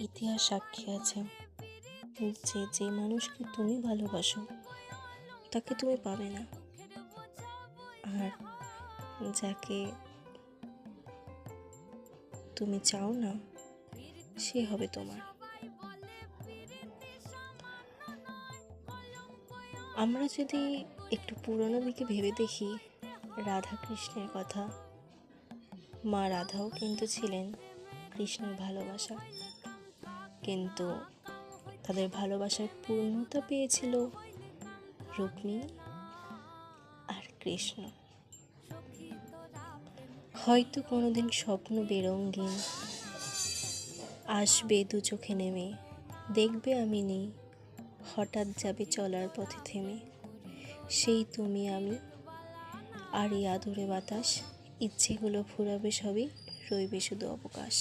ইতিহাস সাক্ষী আছে যে যে মানুষকে তুমি ভালোবাসো তাকে তুমি পাবে না, আর যাকে তুমি চাও না সে হবে তোমার। আমরা যদি একটু পুরনো দিকে ভেবে দেখি রাধা কৃষ্ণের কথা, মা রাধাও কিন্তু ছিলেন কৃষ্ণের ভালোবাসা, কিন্তু তাদের ভালোবাসার পূর্ণতা পেয়েছিল রুক্মিণী আর কৃষ্ণ। হয়তো কোনোদিন স্বপ্ন বেরঙ্গিন আসবে দু চোখে নেমে, দেখবে আমি নেই, হঠাৎ যাবে চলার পথে থেমে, সেই তুমি আমি আর এই আদুরে বাতাস, ইচ্ছেগুলো ফুরাবে সবই, রইবে শুধু অবকাশ।